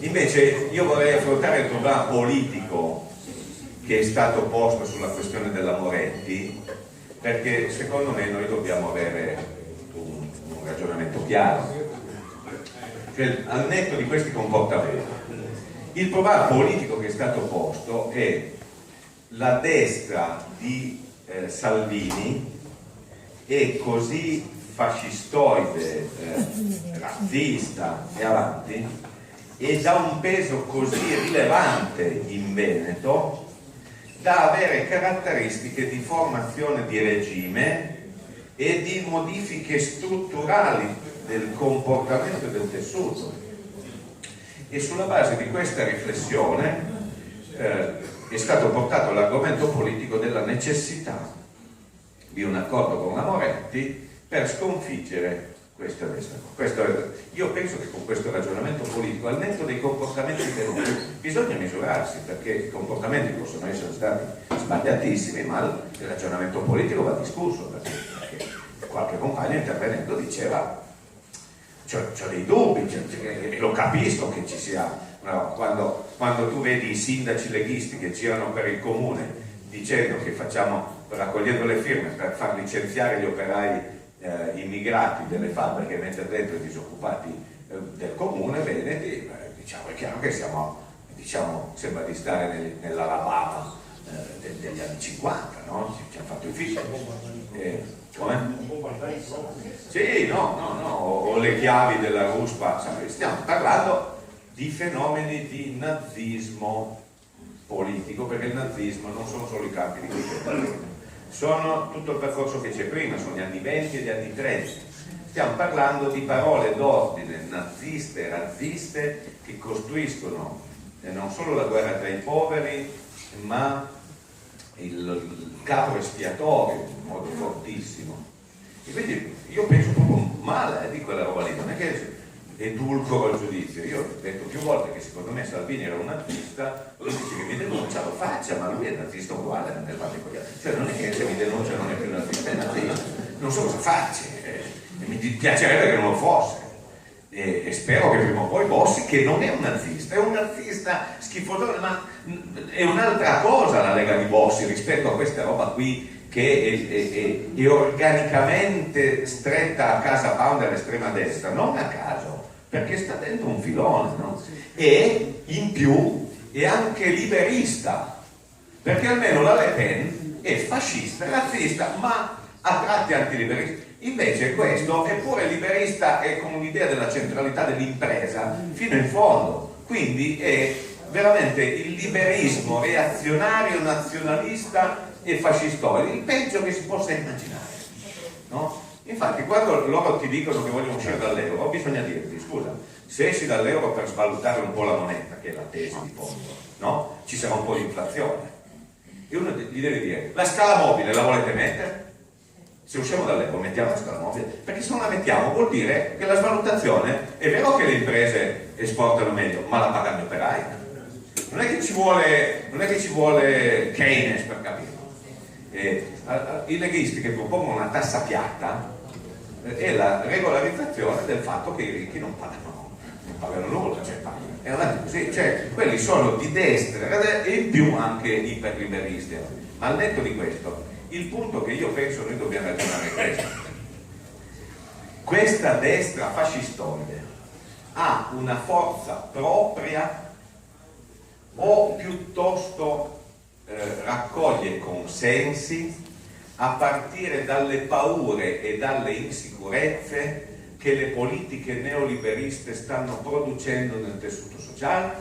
Invece io vorrei affrontare il problema politico che è stato posto sulla questione della Moretti, perché secondo me noi dobbiamo avere un ragionamento chiaro, cioè al netto di questi comportamenti. Il problema politico che è stato posto è la destra di Salvini è così fascistoide, razzista e avanti, e dà un peso così rilevante in Veneto da avere caratteristiche di formazione di regime e di modifiche strutturali del comportamento e del tessuto. E sulla base di questa riflessione è stato portato l'argomento politico della necessità di un accordo con la Moretti per sconfiggere questa destra. Io penso che con questo ragionamento politico, al netto dei comportamenti tenuti, bisogna misurarsi, perché i comportamenti possono essere stati sbagliatissimi, ma il ragionamento politico va discusso, perché qualche compagno intervenendo diceva c'ho dei dubbi, e lo capisco che ci sia. Quando tu vedi i sindaci leghisti che girano per il comune dicendo che raccogliendo le firme per far licenziare gli operai immigrati delle fabbriche e mettere dentro i disoccupati del comune veneti, diciamo, è chiaro che sembra di stare nell'Alabama degli anni 50, no? Ci hanno fatto i figli. Come? Sì, no, o le chiavi della ruspa, stiamo parlando di fenomeni di nazismo politico, perché il nazismo non sono solo i campi di cui parliamo, sono tutto il percorso che c'è prima, sono gli anni 20 e gli anni 30. Stiamo parlando di parole d'ordine naziste e razziste che costruiscono non solo la guerra tra i poveri, ma il capro espiatorio in modo fortissimo. E quindi io penso proprio male di quella roba lì, non è che edulcoro il giudizio. Io ho detto più volte che secondo me Salvini era un nazista, lui dice che mi denuncia, lo faccia, ma lui è nazista uguale, non è cioè non è che se mi denuncia non è più nazista, è nazista, non so cosa faccia, e mi piacerebbe che non lo fosse, e spero che prima o poi Bossi, che non è un nazista schifoso, ma è un'altra cosa la Lega di Bossi rispetto a questa roba qui che è organicamente stretta a casa pound all'estrema destra, non a caso, perché sta dentro un filone, no? E in più è anche liberista, perché almeno la Le Pen è fascista, razzista, ma a tratti antiliberista. Invece questo è pure liberista e con un'idea della centralità dell'impresa fino in fondo, quindi è veramente il liberismo reazionario, nazionalista e fascistoide, il peggio che si possa immaginare, no? Infatti quando loro ti dicono che vogliono uscire dall'euro, bisogna dirti: scusa, se esci dall'euro per svalutare un po' la moneta, che è la tesi di fondo, no? Ci sarà un po' di inflazione, e uno gli deve dire: la scala mobile la volete mettere? Se usciamo dall'euro mettiamo la scala mobile, perché se non la mettiamo vuol dire che la svalutazione, è vero che le imprese esportano meglio, ma la pagano gli operai. Non è che ci vuole Keynes per capirlo. I leghisti che propongono una tassa piatta è la regolarizzazione del fatto che i ricchi non pagano nulla, cioè quelli sono di destra e in più anche iperliberisti. Ma al netto di questo, il punto che io penso noi dobbiamo ragionare è questo: questa destra fascistoide ha una forza propria o piuttosto raccoglie consensi a partire dalle paure e dalle insicurezze che le politiche neoliberiste stanno producendo nel tessuto sociale?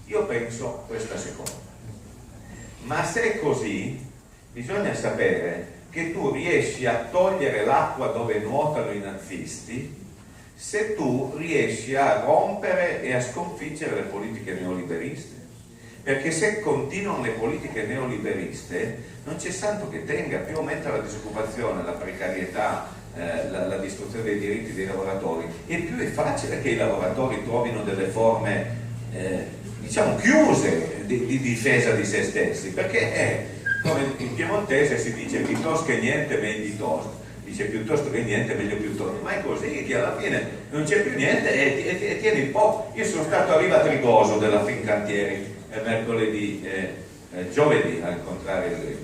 Io penso questa seconda. Ma se è così, bisogna sapere che tu riesci a togliere l'acqua dove nuotano i nazisti se tu riesci a rompere e a sconfiggere le politiche neoliberiste. Perché se continuano le politiche neoliberiste non c'è santo che tenga, più aumenta la disoccupazione, la precarietà, la distruzione dei diritti dei lavoratori, e più è facile che i lavoratori trovino delle forme diciamo chiuse di difesa di se stessi, perché è come in piemontese si dice piuttosto che niente meglio di tosto. dice piuttosto che niente meglio piuttosto, ma è così che alla fine non c'è più niente e tieni il po'. Io sono stato a Riva Trigoso della Fincantieri mercoledì, giovedì a incontrare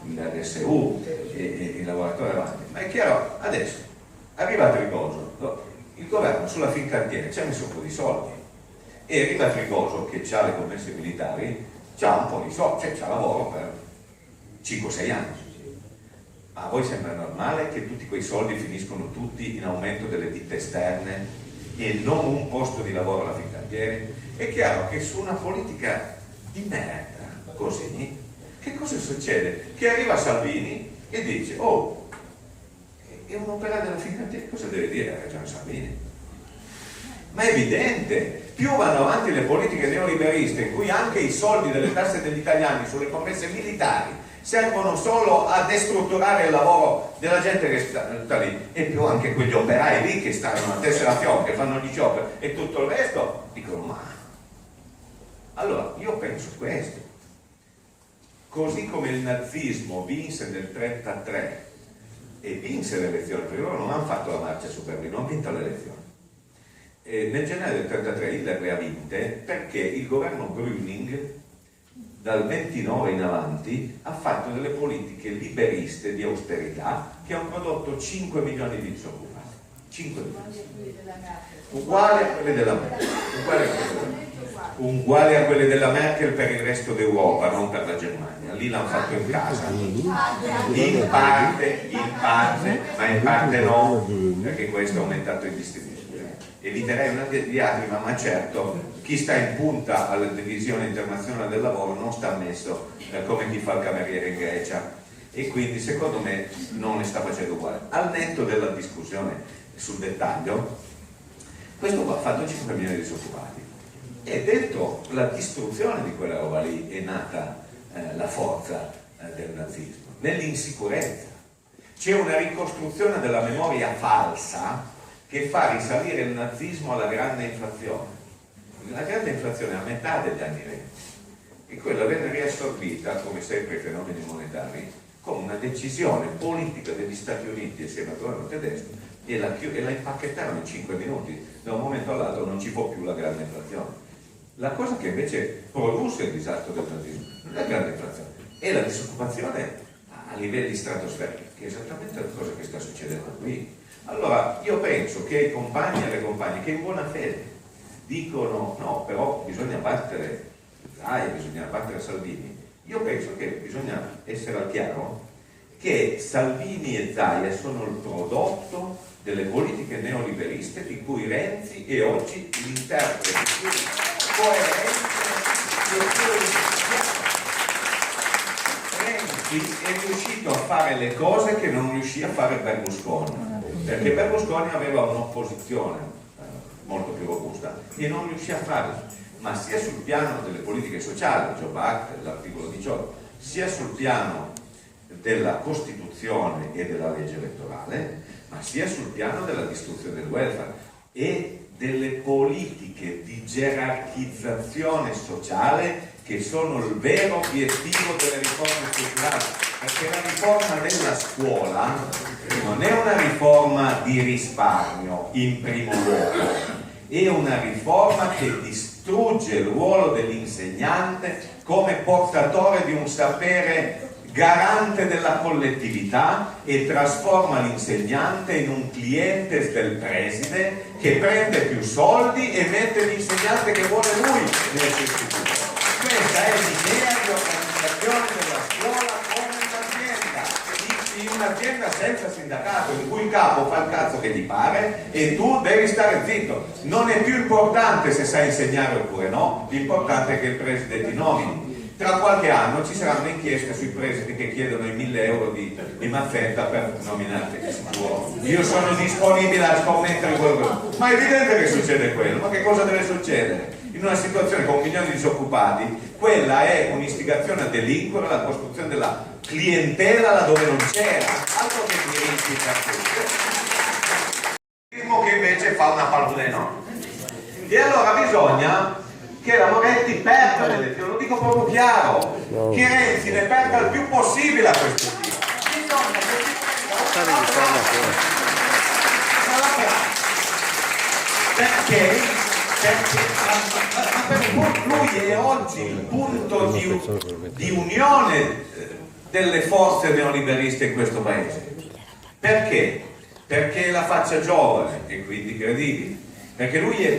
l'RSU e i lavoratori avanti, ma è chiaro, adesso arriva a Trigoso, il governo sulla Fincantieri ci ha messo un po' di soldi e Riva Trigoso, che ha le commesse militari, c'ha un po' di soldi, cioè c'ha lavoro per 5-6 anni. Ma a voi sembra normale che tutti quei soldi finiscono tutti in aumento delle ditte esterne e non un posto di lavoro alla Fincantieri? È chiaro che su una politica di merda così, che cosa succede? Che arriva Salvini e dice: oh, è un operaio della Fincantieri, cosa deve dire la Regione Salvini? Ma è evidente, più vanno avanti le politiche neoliberiste in cui anche i soldi delle tasse degli italiani sulle commesse militari servono solo a destrutturare il lavoro della gente che sta lì, e più anche quegli operai lì che stanno a tessera fiocca, che fanno gli scioperi e tutto il resto, dicono: ma allora io penso questo, così come il nazismo vinse nel 1933 e vinse le elezioni, perché loro non hanno fatto la marcia su Berlino, hanno vinto le elezioni. E nel gennaio del 1933 Hitler le ha vinte perché il governo Brüning dal 29 in avanti ha fatto delle politiche liberiste di austerità che hanno prodotto 5 milioni di disoccupati. 5 milioni. Uguali a quelle della Merkel. Uguali a quelle della Merkel per il resto d'Europa, non per la Germania. Lì l'hanno fatto in casa. In parte, ma in parte no, perché questo ha aumentato i distributi. Eviterei una diatriba, ma certo chi sta in punta alla divisione internazionale del lavoro non sta messo come chi fa il cameriere in Grecia, e quindi secondo me non ne sta facendo uguale. Al netto della discussione sul dettaglio, questo ha fatto 5 milioni di disoccupati e dentro la distruzione di quella roba lì è nata la forza del nazismo, nell'insicurezza. C'è una ricostruzione della memoria falsa che fa risalire il nazismo alla grande inflazione. La grande inflazione è a metà degli anni 20 e quella venne riassorbita, come sempre i fenomeni monetari, con una decisione politica degli Stati Uniti assieme al governo tedesco e la impacchettarono in 5 minuti. Da un momento all'altro non ci può più la grande inflazione. La cosa che invece produsse il disastro del nazismo non è la grande inflazione, è la disoccupazione a livelli stratosferici, che è esattamente la cosa che sta succedendo qui. Allora io penso che i compagni e le compagne che in buona fede dicono no, però bisogna battere Zaia, bisogna battere Salvini, io penso che bisogna essere al chiaro che Salvini e Zaia sono il prodotto delle politiche neoliberiste di cui Renzi è oggi l'interprete più coerente. Renzi è riuscito a fare le cose che non riuscì a fare Berlusconi, perché Berlusconi aveva un'opposizione molto più robusta e non riuscì a farlo, ma sia sul piano delle politiche sociali, Job Act, l'articolo 18, sia sul piano della Costituzione e della legge elettorale, ma sia sul piano della distruzione del welfare e delle politiche di gerarchizzazione sociale che sono il vero obiettivo delle riforme strutturali, perché la riforma della scuola non è una riforma di risparmio in primo luogo, è una riforma che distrugge il ruolo dell'insegnante come portatore di un sapere garante della collettività e trasforma l'insegnante in un cliente del preside che prende più soldi e mette l'insegnante che vuole lui nel suo istituto. Questa è l'idea di organizzazione della scuola come un'azienda, in un'azienda senza sindacato, in cui il capo fa il cazzo che gli pare e tu devi stare zitto. Non è più importante se sai insegnare oppure no, l'importante è che il preside ti nomini. Tra qualche anno ci sarà un'inchiesta sui presidi che chiedono i 1.000 euro di mazzetta per nominarti. Io sono disponibile a scommettere quello. Ma è evidente che succede quello, ma che cosa deve succedere? In una situazione con 1 milione di disoccupati, quella è un'istigazione a delinquere, la costruzione della clientela laddove non c'era, altro che diritti per tutti. Che invece fa una palude no. E allora bisogna che la Moretti perda le elezioni, lo dico proprio chiaro, che Renzi ne perda il più possibile a questo giro. Bisogna che perché lui è oggi il punto di unione delle forze neoliberiste in questo paese. Perché? Perché è la faccia giovane e quindi credibile, perché lui è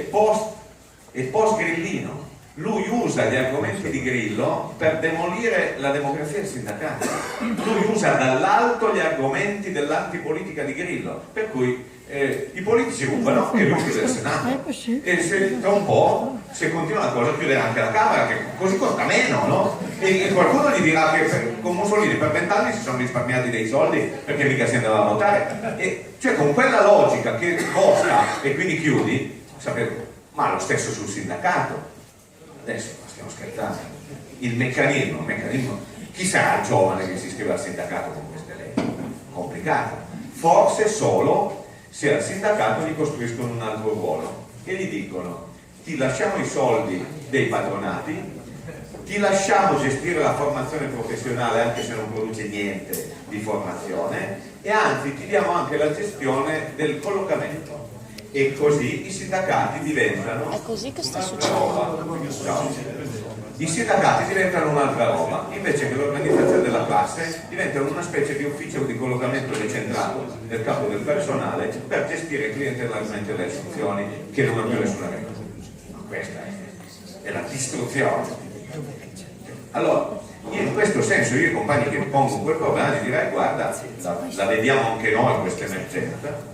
post-grillino. Lui usa gli argomenti di Grillo per demolire la democrazia sindacale. Lui usa dall'alto gli argomenti dell'antipolitica di Grillo, per cui i politici rubano e lui chiude il Senato. E se tra un po', se continua la cosa, chiude anche la Camera, che così costa meno, no? E qualcuno gli dirà che con Mussolini per 20 anni si sono risparmiati dei soldi perché mica si andava a votare. E cioè con quella logica che costa e quindi chiudi, sapete, ma lo stesso sul sindacato. Adesso stiamo scherzando, il meccanismo, chi sarà il giovane che si iscrive al sindacato con queste leggi? Complicato. Forse solo se al sindacato gli costruiscono un altro ruolo e gli dicono: ti lasciamo i soldi dei patronati, ti lasciamo gestire la formazione professionale anche se non produce niente di formazione, e anzi ti diamo anche la gestione del collocamento. E così i sindacati diventano un'altra roba. I sindacati diventano un'altra roba, invece che l'organizzazione della classe diventano una specie di ufficio di collocamento decentrato del capo del personale per gestire clientelarmente le assunzioni che non hanno più nessuna regola. Questa è la distruzione. Allora, in questo senso io ai compagni che pongo quel problema gli direi: guarda, la vediamo anche noi questa emergenza,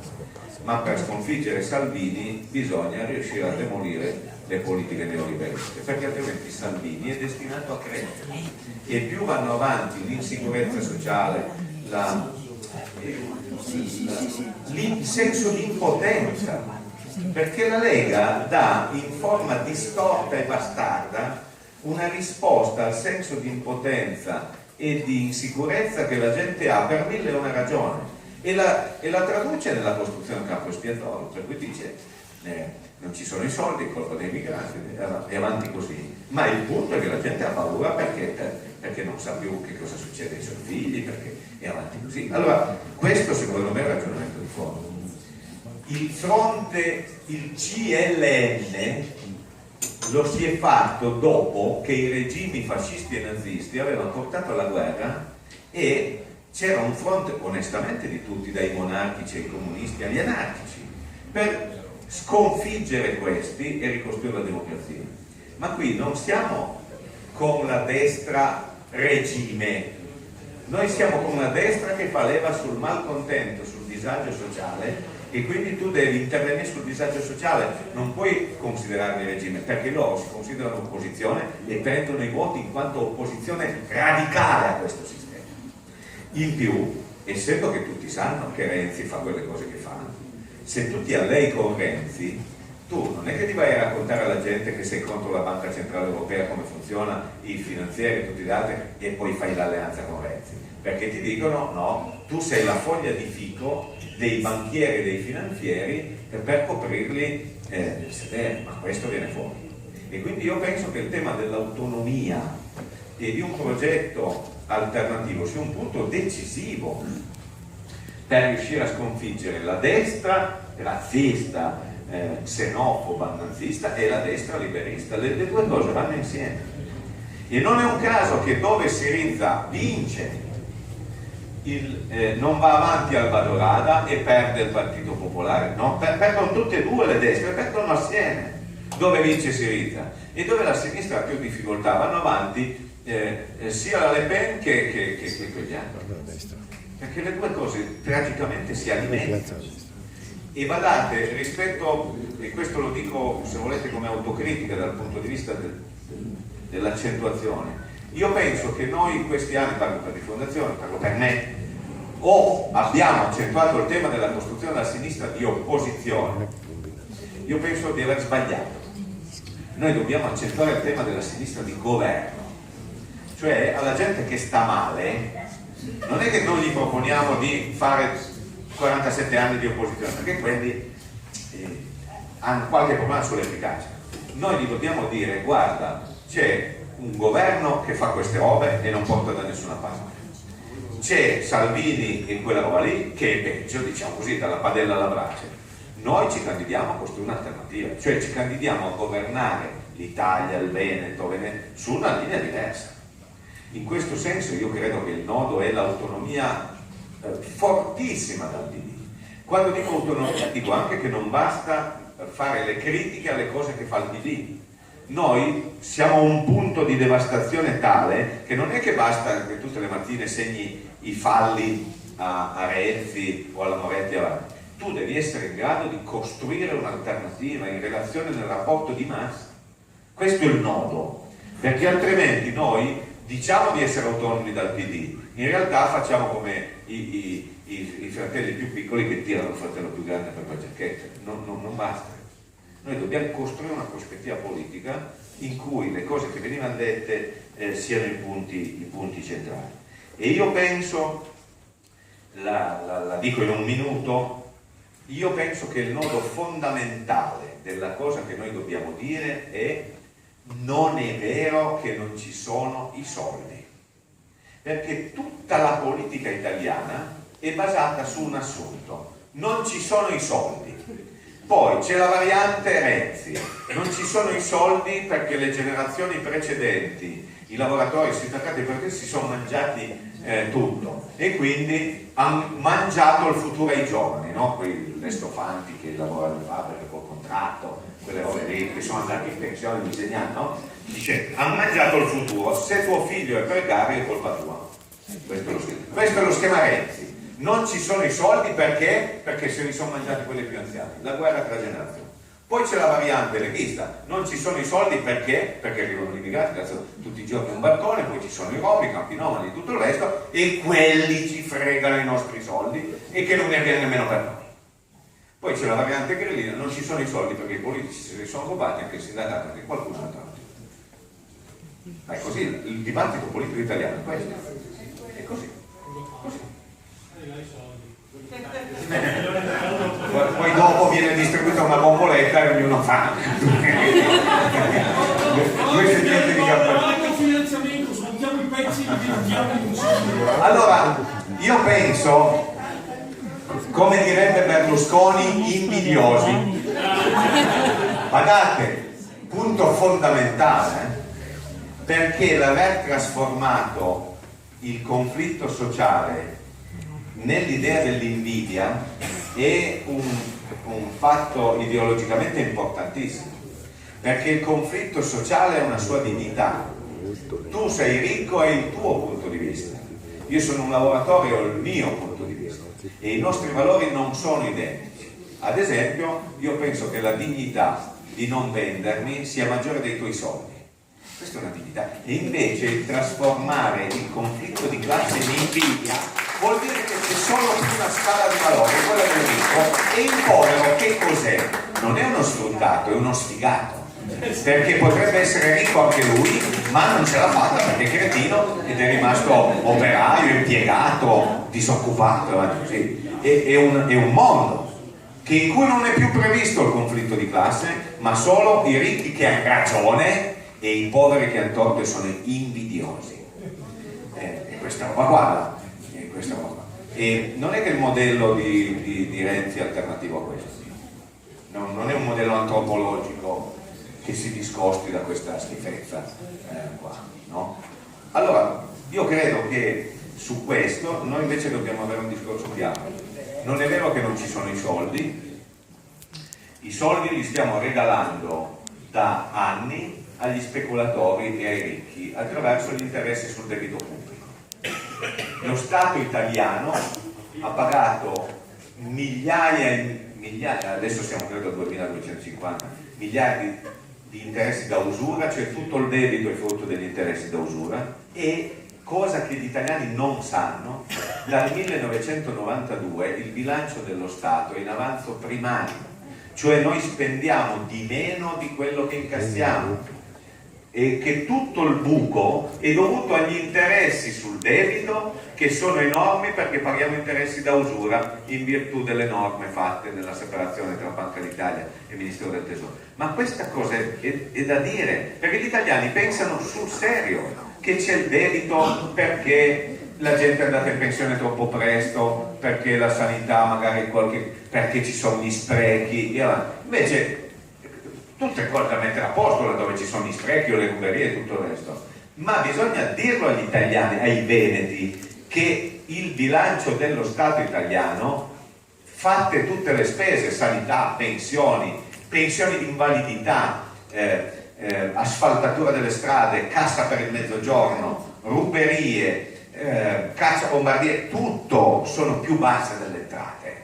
ma per sconfiggere Salvini bisogna riuscire a demolire le politiche neoliberiste, perché altrimenti Salvini è destinato a crescere, e più vanno avanti l'insicurezza sociale, il senso di impotenza, perché la Lega dà in forma distorta e bastarda una risposta al senso di impotenza e di insicurezza che la gente ha per mille e una ragioni. E la traduce nella costruzione campo espiatorio, per cui dice non ci sono i soldi, è colpa dei migranti, e avanti così. Ma il punto è che la gente ha paura perché non sa più che cosa succede ai suoi figli, perché è avanti così. Allora, questo secondo me è il ragionamento di fondo. Il fronte, il CLN, lo si è fatto dopo che i regimi fascisti e nazisti avevano portato alla guerra, e c'era un fronte onestamente di tutti, dai monarchici ai comunisti agli anarchici, per sconfiggere questi e ricostruire la democrazia. Ma qui non siamo con la destra regime, noi siamo con una destra che fa leva sul malcontento, sul disagio sociale, e quindi tu devi intervenire sul disagio sociale, non puoi considerarli regime, perché loro si considerano opposizione e prendono i voti in quanto opposizione radicale a questo sistema. In più, essendo che tutti sanno che Renzi fa quelle cose che fa, se tu ti allei con Renzi, tu non è che ti vai a raccontare alla gente che sei contro la Banca Centrale Europea, come funziona, i finanzieri e tutti gli altri, e poi fai l'alleanza con Renzi, perché ti dicono: no, tu sei la foglia di fico dei banchieri e dei finanzieri per coprirli nel sedere, ma questo viene fuori. E quindi io penso che il tema dell'autonomia e di un progetto alternativo sia un punto decisivo per riuscire a sconfiggere la destra razzista, xenofoba, nazista, e la destra liberista. Le due cose vanno insieme, e non è un caso che dove Syriza vince non va avanti al Badorada e perde il Partito Popolare, no? Perdono tutte e due le destre, perdono assieme dove vince Syriza, e dove la sinistra ha più difficoltà vanno avanti sia la Le Pen che quegli altri, perché le due cose tragicamente si alimentano. E badate, rispetto, e questo lo dico se volete come autocritica dal punto di vista dell'accentuazione, io penso che noi in questi anni, parlo per Rifondazione, parlo per me, o abbiamo accentuato il tema della costruzione della sinistra di opposizione. Io penso di aver sbagliato. Noi dobbiamo accentuare il tema della sinistra di governo, cioè alla gente che sta male non è che noi gli proponiamo di fare 47 anni di opposizione, perché quelli hanno qualche problema sull'efficacia. Noi gli dobbiamo dire: guarda, c'è un governo che fa queste robe e non porta da nessuna parte, c'è Salvini e quella roba lì che è peggio, diciamo così, dalla padella alla brace. Noi ci candidiamo a costruire un'alternativa, cioè ci candidiamo a governare l'Italia, il Veneto, su una linea diversa. In questo senso io credo che il nodo è l'autonomia fortissima dal PD. Quando dico autonomia dico anche che non basta fare le critiche alle cose che fa il PD. Noi siamo a un punto di devastazione tale che non è che basta che tutte le mattine segni i falli a Renzi o alla Moretti avanti. Tu devi essere in grado di costruire un'alternativa in relazione nel rapporto di massa. Questo è il nodo, perché altrimenti noi diciamo di essere autonomi dal PD, in realtà facciamo come i fratelli più piccoli che tirano il fratello più grande per la giacchetta. Non basta. Noi dobbiamo costruire una prospettiva politica in cui le cose che venivano dette siano i punti centrali. E io penso, la dico in un minuto, io penso che il nodo fondamentale della cosa che noi dobbiamo dire è: non è vero che non ci sono i soldi, perché tutta la politica italiana è basata su un assunto: non ci sono i soldi. Poi c'è la variante Renzi: non ci sono i soldi perché le generazioni precedenti, i lavoratori, i sindacati, perché si sono mangiati tutto, e quindi hanno mangiato il futuro ai giovani, no? Quei restofanti che lavorano in fabbrica col contratto, quelle robe lì che sono andati in pensione disegnando, no? Dice: hanno mangiato il futuro, se tuo figlio è precario è colpa tua. Questo è lo schema Renzi. Non ci sono i soldi perché se li sono mangiati quelli più anziani, la guerra tra generazioni. Poi c'è la variante leghista: non ci sono i soldi perché arrivano gli immigrati, cazzo, tutti i giorni un balcone, poi ci sono i romi, i campinomani e tutto il resto, e quelli ci fregano i nostri soldi e che non ne avviene nemmeno per noi. Poi c'è la variante grillina: non ci sono i soldi perché i politici se li sono rubati, anche il sindacato, anche qualcuno ha tratto. Ma è così, il dibattito politico italiano è questo. È così. Poi dopo viene distribuita una bomboletta e ognuno fa questo è niente di finanziamento, smontiamo i pezzi e vendiamo in un. Allora io penso, come direbbe Berlusconi, invidiosi. Guardate, punto fondamentale, perché l'aver trasformato il conflitto sociale nell'idea dell'invidia è un fatto ideologicamente importantissimo, perché il conflitto sociale ha una sua dignità. Tu sei ricco e il tuo punto di vista, io sono un lavoratore e ho il mio punto di vista, e i nostri valori non sono identici. Ad esempio, io penso che la dignità di non vendermi sia maggiore dei tuoi soldi. Questa è una dignità. E invece trasformare il conflitto di classe in invidia vuol dire che c'è solo una scala di valore, quella del ricco, e il povero che cos'è? Non è uno sfruttato, è uno sfigato, perché potrebbe essere ricco anche lui, ma non ce l'ha fatta perché è cretino ed è rimasto operaio, impiegato, disoccupato, così. È un mondo in cui non è più previsto il conflitto di classe, ma solo i ricchi che hanno ragione e i poveri che hanno torto e sono invidiosi. E questa roba qua, e non è che il modello di Renzi è alternativo a questo, non è un modello antropologico che si discosti da questa schifezza qua, no? Allora io credo che su questo noi invece dobbiamo avere un discorso chiaro. Non è vero che non ci sono i soldi li stiamo regalando da anni agli speculatori e ai ricchi attraverso gli interessi sul debito pubblico. Lo Stato italiano ha pagato migliaia e migliaia, adesso siamo credo a 2.250 miliardi di interessi da usura, cioè tutto il debito è frutto degli interessi da usura, e cosa che gli italiani non sanno, dal 1992 il bilancio dello Stato è in avanzo primario, cioè noi spendiamo di meno di quello che incassiamo, e che tutto il buco è dovuto agli interessi sul debito, che sono enormi perché paghiamo interessi da usura in virtù delle norme fatte nella separazione tra Banca d'Italia e Ministero del Tesoro. Ma questa cosa è da dire, perché gli italiani pensano sul serio che c'è il debito perché la gente è andata in pensione troppo presto, perché la sanità magari perché ci sono gli sprechi, invece tutte cose da mettere a posto laddove ci sono gli sprechi o le ruberie e tutto il resto, ma bisogna dirlo agli italiani, ai veneti, che il bilancio dello Stato italiano, fatte tutte le spese, sanità, pensioni di invalidità, asfaltatura delle strade, cassa per il mezzogiorno, ruberie, caccia bombardieri, tutto sono più basse delle entrate,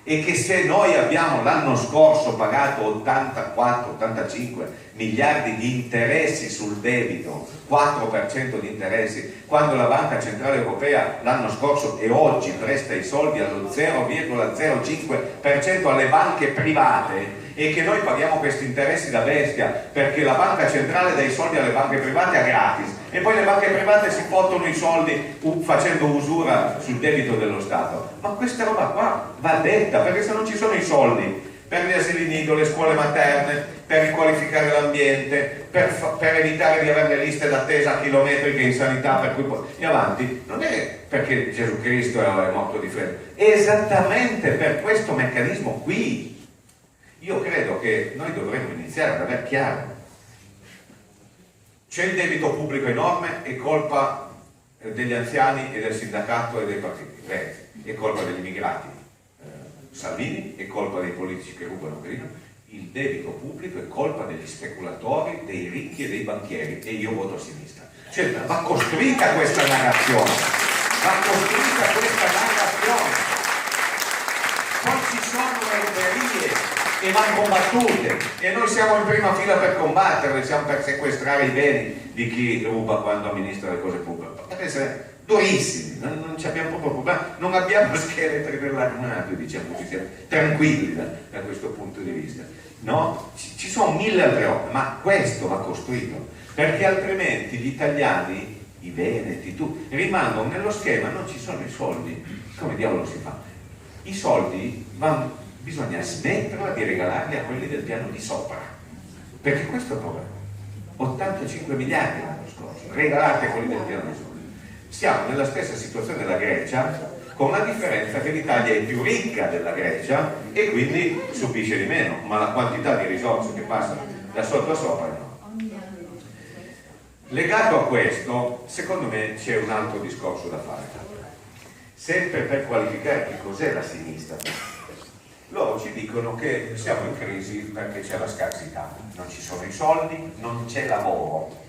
e che se noi abbiamo l'anno scorso pagato 84-85 miliardi di interessi sul debito, 4% di interessi, quando la Banca Centrale Europea l'anno scorso e oggi presta i soldi allo 0,05% alle banche private, e che noi paghiamo questi interessi da bestia perché la banca centrale dà i soldi alle banche private a gratis, e poi le banche private si fottono i soldi facendo usura sul debito dello Stato. Ma questa roba qua va detta, perché se non ci sono i soldi per gli asili nido, le scuole materne, per riqualificare l'ambiente, per evitare di avere le liste d'attesa chilometriche in sanità, per cui poi e avanti, non è perché Gesù Cristo è morto di freddo, è esattamente per questo meccanismo qui. Io credo che noi dovremmo iniziare ad avere chiaro: c'è il debito pubblico enorme, è colpa degli anziani e del sindacato e dei partiti, è colpa degli immigrati, Salvini, è colpa dei politici che rubano, il debito pubblico è colpa degli speculatori, dei ricchi e dei banchieri, e io voto a sinistra. Cioè, va costruita questa narrazione, poi ci sono le ruberie e vanno combattute, e noi siamo in prima fila per combatterle, siamo per sequestrare i beni di chi ruba quando amministra le cose pubbliche. Potete essere durissimi, non ci abbiamo proprio problema, non abbiamo scheletri dell'armato, diciamo, ci siamo tranquilli da questo punto di vista, no? Ci sono mille altre opere, ma questo va costruito, perché altrimenti gli italiani, i veneti, rimangono nello schema: non ci sono i soldi, come diavolo si fa? I soldi bisogna smetterla di regalarli a quelli del piano di sopra, perché questo è il problema. 85 miliardi l'anno scorso regalati a quelli del piano di sopra. Siamo nella stessa situazione della Grecia, con la differenza che l'Italia è più ricca della Grecia e quindi subisce di meno, ma la quantità di risorse che passano da sotto a sopra no. Legato a questo, secondo me c'è un altro discorso da fare, sempre per qualificare che cos'è la sinistra. Loro ci dicono che siamo in crisi perché c'è la scarsità, non ci sono i soldi, non c'è lavoro.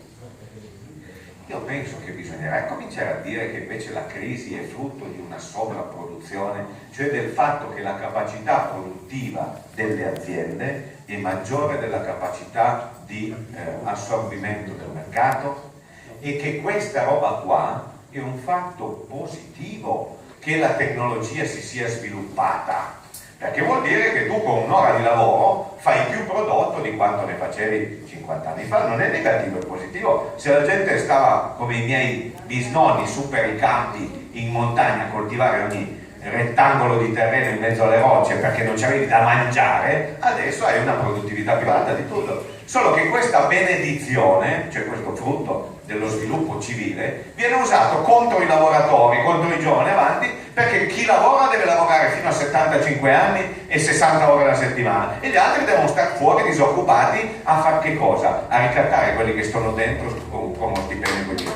Io penso che bisognerà cominciare a dire che invece la crisi è frutto di una sovrapproduzione, cioè del fatto che la capacità produttiva delle aziende è maggiore della capacità di assorbimento del mercato, e che questa roba qua è un fatto positivo, che la tecnologia si sia sviluppata, perché vuol dire che tu con un'ora di lavoro fai più prodotto di quanto ne facevi 50 anni fa. Non è negativo, è positivo. Se la gente stava come i miei bisnonni su per i campi in montagna a coltivare ogni rettangolo di terreno in mezzo alle rocce perché non c'avevi da mangiare, adesso hai una produttività più alta di tutto. Solo che questa benedizione, cioè questo frutto dello sviluppo civile, viene usato contro i lavoratori, contro i giovani avanti, perché chi lavora deve lavorare fino a 75 anni e 60 ore alla settimana, e gli altri devono stare fuori disoccupati a fare che cosa? A ricattare quelli che stanno dentro con uno stipendio così.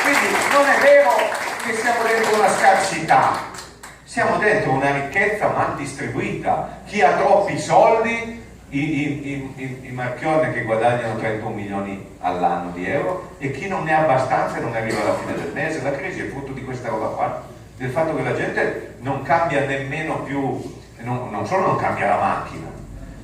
Quindi non è vero che siamo dentro una scarsità, siamo dentro una ricchezza mal distribuita. Chi ha troppi soldi, i marchioni che guadagnano 31 milioni all'anno di euro, e chi non ne ha abbastanza e non arriva alla fine del mese. La crisi è frutto di questa roba qua, del fatto che la gente non cambia nemmeno più, non solo non cambia la macchina,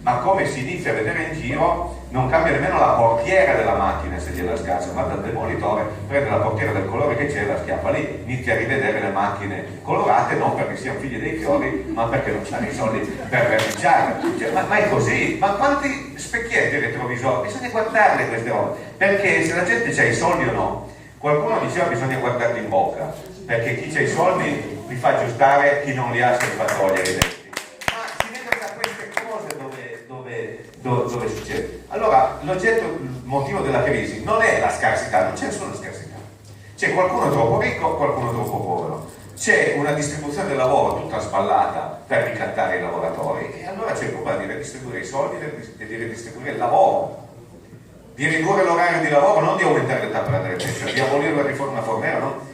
ma come si inizia a vedere in giro, non cambia nemmeno la portiera della macchina se gliela scassa, va dal demolitore, prende la portiera del colore che c'è, la schiappa lì, inizia a rivedere le macchine colorate, non perché siano figlie dei fiori, ma perché non c'hanno i soldi per verniciare. Cioè, ma è così? Ma quanti specchietti retrovisori? Bisogna guardarle queste robe, perché se la gente ha i soldi o no, qualcuno diceva bisogna guardarli in bocca, perché chi ha i soldi li fa aggiustare, chi non li ha se li fa togliere i denti. Ma si vede da queste cose dove succede. Allora, il motivo della crisi non è la scarsità, non c'è solo la scarsità, C'è qualcuno troppo ricco, qualcuno troppo povero. C'è una distribuzione del lavoro tutta sballata per ricattare i lavoratori, e allora c'è il problema di redistribuire i soldi e di redistribuire il lavoro, di ridurre l'orario di lavoro, non di aumentare l'età per andare in pensione, di abolire la riforma Fornero, no?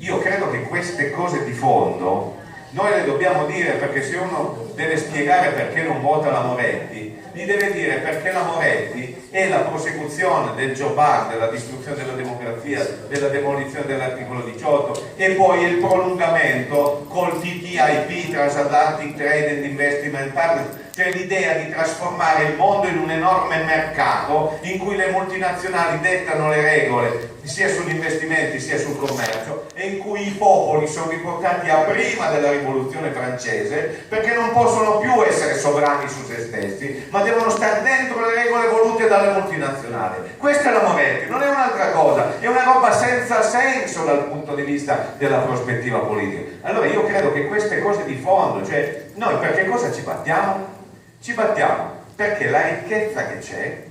Io credo che queste cose di fondo noi le dobbiamo dire, perché se uno deve spiegare perché non vota la Moretti, gli deve dire perché la Moretti è la prosecuzione del Job Act, della distruzione della democrazia, della demolizione dell'articolo 18, e poi il prolungamento col TTIP, Transatlantic Trade and Investment Partnership, cioè l'idea di trasformare il mondo in un enorme mercato in cui le multinazionali dettano le regole sia sugli investimenti sia sul commercio, e in cui i popoli sono riportati a prima della rivoluzione francese, perché non possono più essere sovrani su se stessi, ma devono stare dentro le regole volute dalle multinazionali. Questa è la Moretti, non è un'altra cosa, è una roba senza senso dal punto di vista della prospettiva politica. Allora io credo che queste cose di fondo, cioè noi per che cosa ci battiamo? Ci battiamo perché la ricchezza che c'è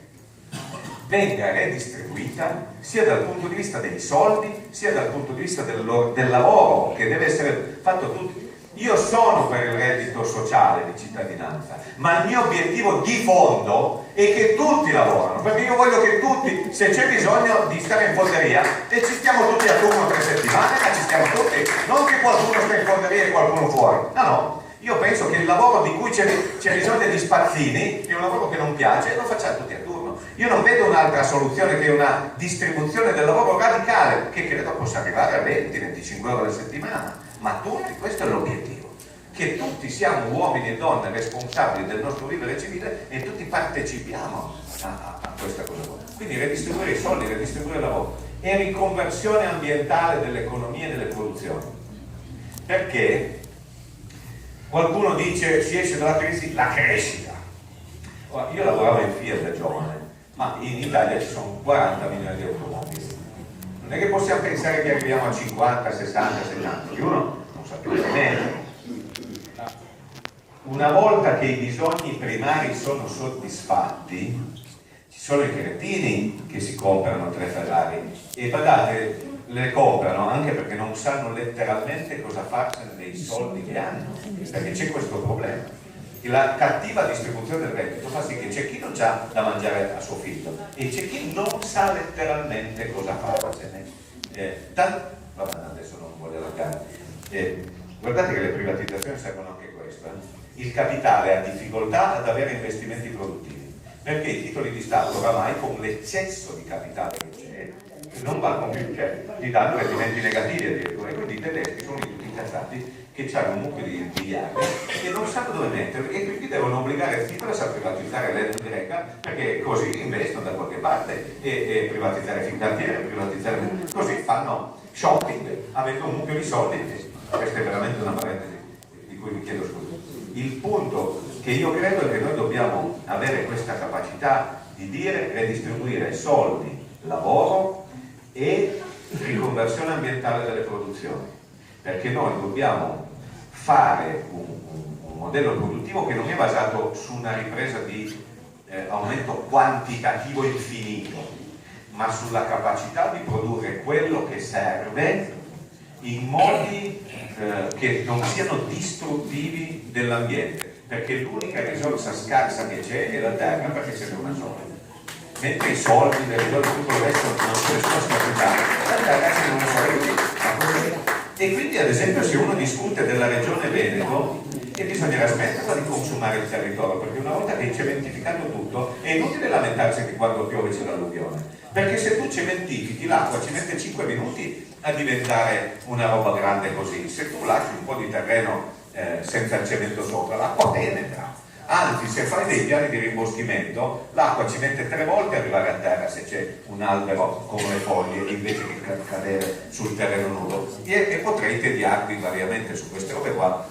venga redistribuita sia dal punto di vista dei soldi, sia dal punto di vista del lavoro, che deve essere fatto tutti. Io sono per il reddito sociale di cittadinanza, ma il mio obiettivo di fondo è che tutti lavorano, perché io voglio che tutti, se c'è bisogno di stare in fonderia, e ci stiamo tutti a turno 3 settimane, ma ci stiamo tutti, non che qualcuno sta in fonderia e qualcuno fuori, no. Io penso che il lavoro di cui c'è bisogno degli spazzini è un lavoro che non piace, e lo facciamo tutti a turno. Io non vedo un'altra soluzione che una distribuzione del lavoro radicale, che credo possa arrivare a 20-25 euro alla settimana, ma tutti, questo è l'obiettivo, che tutti siamo uomini e donne responsabili del nostro vivere civile e tutti partecipiamo a questa cosa qua. Quindi redistribuire i soldi, redistribuire il lavoro e riconversione ambientale dell'economia e delle produzioni, perché qualcuno dice si esce dalla crisi, la crescita. Ora, io lavoravo in Fiat da giovane, ma in Italia ci sono 40 milioni di automobili. Non è che possiamo pensare che arriviamo a 50, 60, 70, che uno non sa più nemmeno. Una volta che i bisogni primari sono soddisfatti, ci sono i cretini che si comprano 3 Ferrari, e badate, le comprano anche perché non sanno letteralmente cosa farsene dei soldi che hanno, perché c'è questo problema. La cattiva distribuzione del reddito fa sì che c'è chi non ha da mangiare a suo figlio e c'è chi non sa letteralmente cosa farsene. Vabbè, adesso non voglio allargare. Guardate che le privatizzazioni servono anche questo. Il capitale ha difficoltà ad avere investimenti produttivi, perché i titoli di Stato oramai, con l'eccesso di capitale che c'è, non vanno più, cioè gli danno rendimenti negativi addirittura, e quindi i tedeschi sono tutti incazzati che hanno un mucchio di miliardi e non sanno dove metterli, e quindi devono obbligare Tsipras a privatizzare l'Enel greca, perché così investono da qualche parte, e privatizzare Fincantieri, privatizzare, così fanno shopping avendo un mucchio di soldi. Questa è veramente una parentesi di cui vi chiedo scusa. Il punto che io credo è che noi dobbiamo avere questa capacità di dire redistribuire soldi, lavoro e riconversione ambientale delle produzioni, perché noi dobbiamo fare un modello produttivo che non è basato su una ripresa di aumento quantitativo infinito, ma sulla capacità di produrre quello che serve in modi che non siano distruttivi dell'ambiente, perché l'unica risorsa scarsa che c'è è la terra, perché ce n'è una sola, mentre i soldi, le risorse, tutto il resto non c'è nessuna scarsità, la terra ce n'è una sola. E quindi ad esempio se uno discute della regione Veneto, che bisognerà smetterla di consumare il territorio, perché una volta che hai cementificato tutto è inutile lamentarsi che quando piove c'è l'alluvione, perché se tu cementifichi l'acqua ci mette 5 minuti a diventare una roba grande così. Se tu lasci un po' di terreno senza il cemento sopra, l'acqua penetra. Anzi, se fai dei piani di rimboschimento, l'acqua ci mette 3 volte ad arrivare a terra se c'è un albero con le foglie invece che cadere sul terreno nudo. E potrei tediarvi variamente su queste robe qua.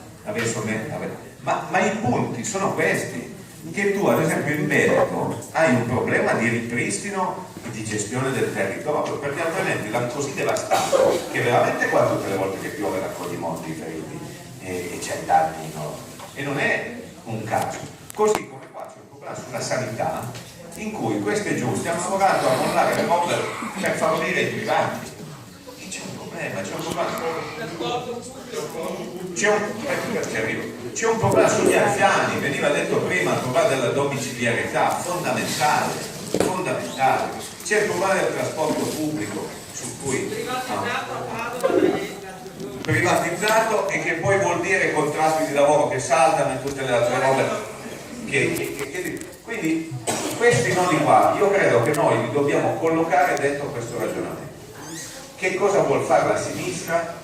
Ma i punti sono questi, che tu ad esempio in Veneto hai un problema di ripristino di gestione del territorio, perché altrimenti l'hanno così devastato che veramente qua tutte le volte che piove raccogli monti feriti e c'è danni enormi, e non è un caso. Così come qua c'è un problema sulla sanità in cui questi giusti hanno lavorato a mollare le robe per favorire i privati, Ma c'è un problema sugli anziani, veniva detto prima, il problema della domiciliarità, fondamentale. C'è il problema del trasporto pubblico, su cui privatizzato e che poi vuol dire contratti di lavoro che saltano e tutte le altre robe quindi questi nodi qua io credo che noi li dobbiamo collocare dentro questo ragionamento. Che cosa vuol fare la sinistra?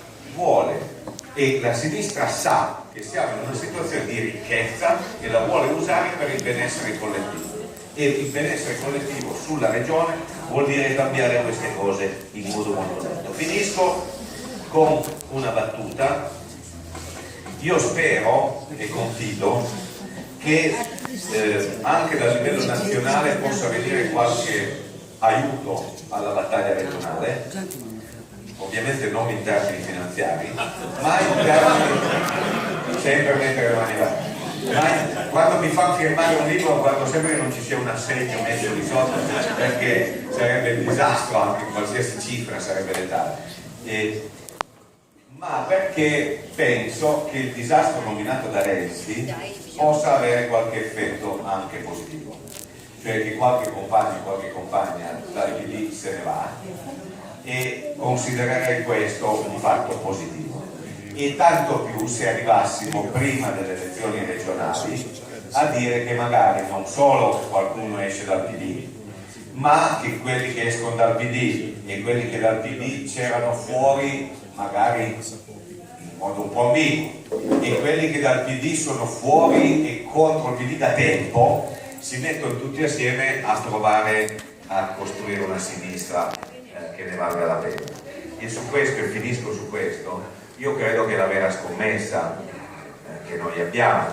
E la sinistra sa che siamo in una situazione di ricchezza e la vuole usare per il benessere collettivo, e il benessere collettivo sulla regione vuol dire cambiare queste cose in modo molto netto. Finisco con una battuta. Io spero e confido che anche dal livello nazionale possa venire qualche aiuto alla battaglia regionale, ovviamente non in termini finanziari, ma in termini, sempre mettere le mani avanti. Quando mi fanno firmare un libro guardo sempre che non ci sia un assegno messo di sotto, perché sarebbe il disastro, anche qualsiasi cifra sarebbe letale. Ma perché penso che il disastro nominato da Renzi possa avere qualche effetto anche positivo, cioè che qualche compagno e qualche compagna dal PD se ne va, e considererei questo un fatto positivo, e tanto più se arrivassimo prima delle elezioni regionali a dire che magari non solo qualcuno esce dal PD, ma che quelli che escono dal PD e quelli che dal PD c'erano fuori magari in modo un po' ambiguo, e quelli che dal PD sono fuori e contro il PD da tempo si mettono tutti assieme a provare a costruire una sinistra che ne valga la pena. E su questo, e finisco su questo, io credo che la vera scommessa che noi abbiamo,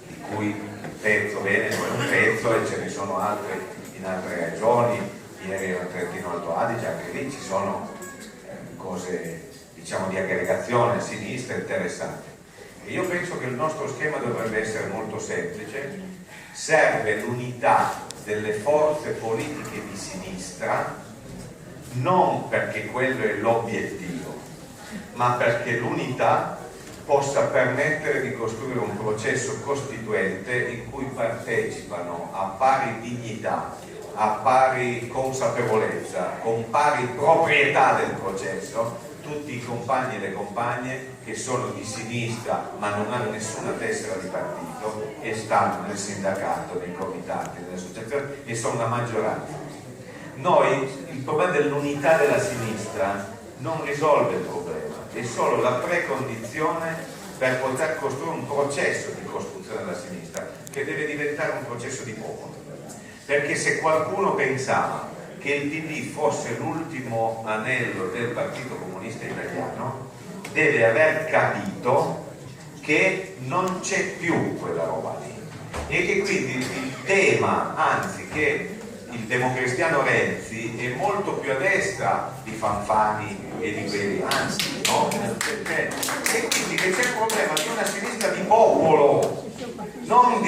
di cui penso bene, non è un pezzo e ce ne sono altre in altre regioni, ieri era Trentino Alto Adige, anche lì ci sono cose diciamo di aggregazione a sinistra interessanti, e io penso che il nostro schema dovrebbe essere molto semplice. Serve l'unità delle forze politiche di sinistra, non perché quello è l'obiettivo, ma perché l'unità possa permettere di costruire un processo costituente in cui partecipano a pari dignità, a pari consapevolezza, con pari proprietà del processo, tutti i compagni e le compagne che sono di sinistra ma non hanno nessuna tessera di partito e stanno nel sindacato, nei comitati, nelle associazioni, e sono la maggioranza. Noi, il problema dell'unità della sinistra non risolve il problema, è solo la precondizione per poter costruire un processo di costruzione della sinistra che deve diventare un processo di popolo. Perché se qualcuno pensava che il PD fosse l'ultimo anello del Partito Comunista Italiano, deve aver capito che non c'è più quella roba lì, e che quindi il tema, anzi che il democristiano Renzi è molto più a destra di Fanfani e di quelli, anzi, no? E quindi che c'è il problema di una sinistra di popolo, non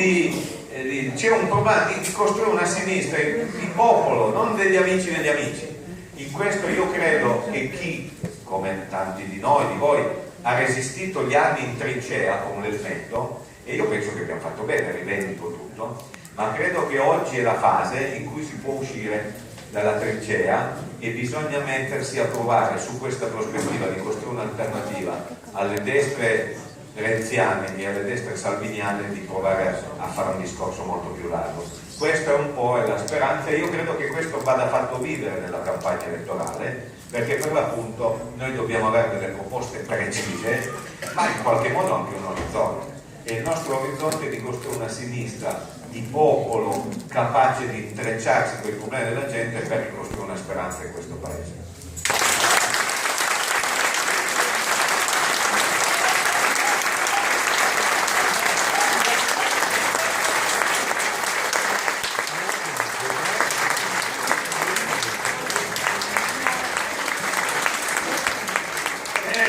c'è un problema di costruire una sinistra di popolo, non degli amici degli amici. In questo io credo che chi, come tanti di noi, di voi, ha resistito gli anni in trincea come l'elmetto, e io penso che abbiamo fatto bene, rivendico tutto, ma credo che oggi è la fase in cui si può uscire dalla trincea e bisogna mettersi a provare su questa prospettiva di costruire un'alternativa alle destre renziane e alle destre salviniane, di provare a fare un discorso molto più largo. Questa è un po' la speranza, e io credo che questo vada fatto vivere nella campagna elettorale, perché per l'appunto noi dobbiamo avere delle proposte precise, ma in qualche modo anche un orizzonte, e il nostro orizzonte è di costruire una sinistra di popolo capace di intrecciarsi con i problemi della gente per ricostruire una speranza in questo paese.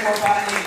Compagni,